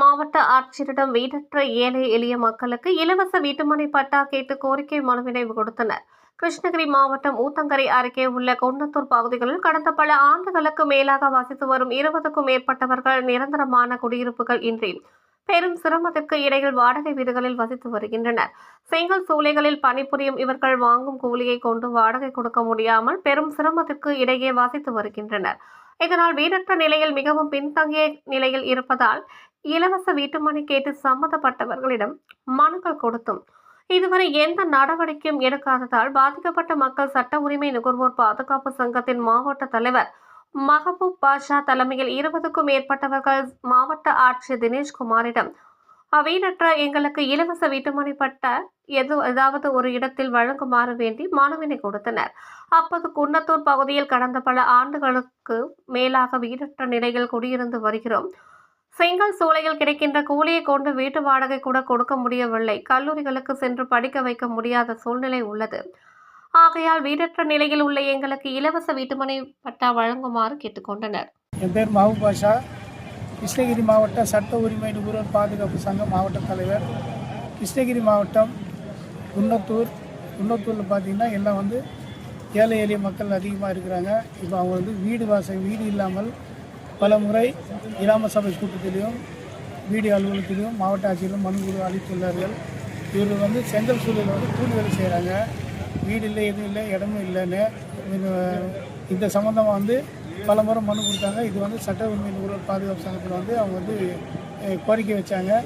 மாவட்ட ஆட்சியரிடம் வீடற்ற ஏழை எளிய மக்களுக்கு இலவச வீட்டுமனை பட்டா கேட்டு கோரிக்கை மனுவினை கொடுத்தனர். கிருஷ்ணகிரி மாவட்டம் ஊத்தங்கரை அருகே உள்ள கொன்னத்தூர் பகுதிகளில் கடந்த பல ஆண்டுகளுக்கு மேலாக வசித்து வரும் 20க்கும் மேற்பட்டவர்கள் நிரந்தரமான குடியிருப்புகள் இன்றி பெரும் சிரமத்திற்கு இடையில் வாடகை வீடுகளில் வசித்து வருகின்றனர். செங்கல் சூளைகளில் பணிபுரியும் இவர்கள் வாங்கும் கூலியை கொண்டு வாடகை கொடுக்க முடியாமல் பெரும் சிரமத்திற்கு இடையே வசித்து வருகின்றனர். இதனால் வீடற்ற நிலையில் மிகவும் பின்தங்கிய நிலையில் இருப்பதால் இலவச வீட்டுமனை கேட்டு சம்பந்தப்பட்டவர்களிடம் மனுக்கள் கொடுத்தும் இதுவரை எந்த நடவடிக்கையும் எடுக்காததால் பாதிக்கப்பட்ட மக்கள் சட்ட உரிமை நுகர்வோர் பாதுகாப்பு சங்கத்தின் மாவட்ட தலைவர் மஹபூப் பாஷா தலைமையில் 20க்கும் மேற்பட்டவர்கள் மாவட்ட ஆட்சியர் தினேஷ்குமாரிடம் வீடற்ற எங்களுக்கு இலவச வீட்டுமனை பட்டா ஏதாவது ஒரு இடத்தில் வழங்குமாறு வேண்டி மனுவினை கொடுத்தனர். அப்போது குன்னத்தூர் பகுதியில் கடந்த பல ஆண்டுகளுக்கு மேலாக வீடற்ற நிலையில் குடியிருந்து வருகிறோம். செங்கல் சூளையில் கிடைக்கின்ற கூலியை கொண்டு வீட்டு வாடகை கூட கொடுக்க முடியவில்லை. கல்லூரிகளுக்கு சென்று படிக்க வைக்க முடியாத சூழ்நிலை உள்ளது. ஆகையால் வீடற்ற நிலையில் உள்ள எங்களுக்கு இலவச வீட்டுமனை பட்டா வழங்குமாறு கேட்டுக்கொண்டனர். என் பேர் மஹபூப் பாஷா, கிருஷ்ணகிரி மாவட்ட சட்ட உரிமை நுகர்வோர் பாதுகாப்பு சங்க மாவட்ட தலைவர். கிருஷ்ணகிரி மாவட்டம் குன்னத்தூரில் பார்த்திங்கன்னா எல்லாம் ஏழை எளிய மக்கள் அதிகமாக இருக்கிறாங்க. இப்போ அவங்க வீடு இல்லாமல் பல முறை கிராம சபை கூட்டத்திலையும் வீடு அலுவலகத்திலையும் மாவட்ட ஆட்சியிலும் மனு அளித்துள்ளார்கள். இவர்கள் செங்கல் சூழலில் கூலி வேலை செய்கிறாங்க. வீடு இல்லை, எதுவும் இல்லை, இடமும் இல்லைன்னு இந்த சம்மந்தமாக பல முறை மனு கொடுத்தாங்க. இது சட்ட உரிமை நுகர்வோர் பாதுகாப்பு சங்கத்தில் அவங்க கோரிக்கை வச்சாங்க.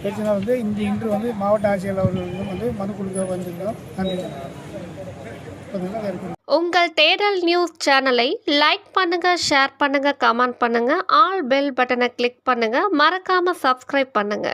வச்சுனா இன்று மாவட்ட ஆட்சியர் அவர்களுக்கும் மனு கொடுக்க வந்திருக்கோம். நன்றி. உங்கள் தேடல் நியூஸ் சேனலை லைக் பண்ணுங்க, ஷேர் பண்ணுங்க, கமெண்ட் பண்ணுங்க, ஆல் பெல் பட்டனை கிளிக் பண்ணுங்க, மறக்காம சப்ஸ்கிரைப் பண்ணுங்க.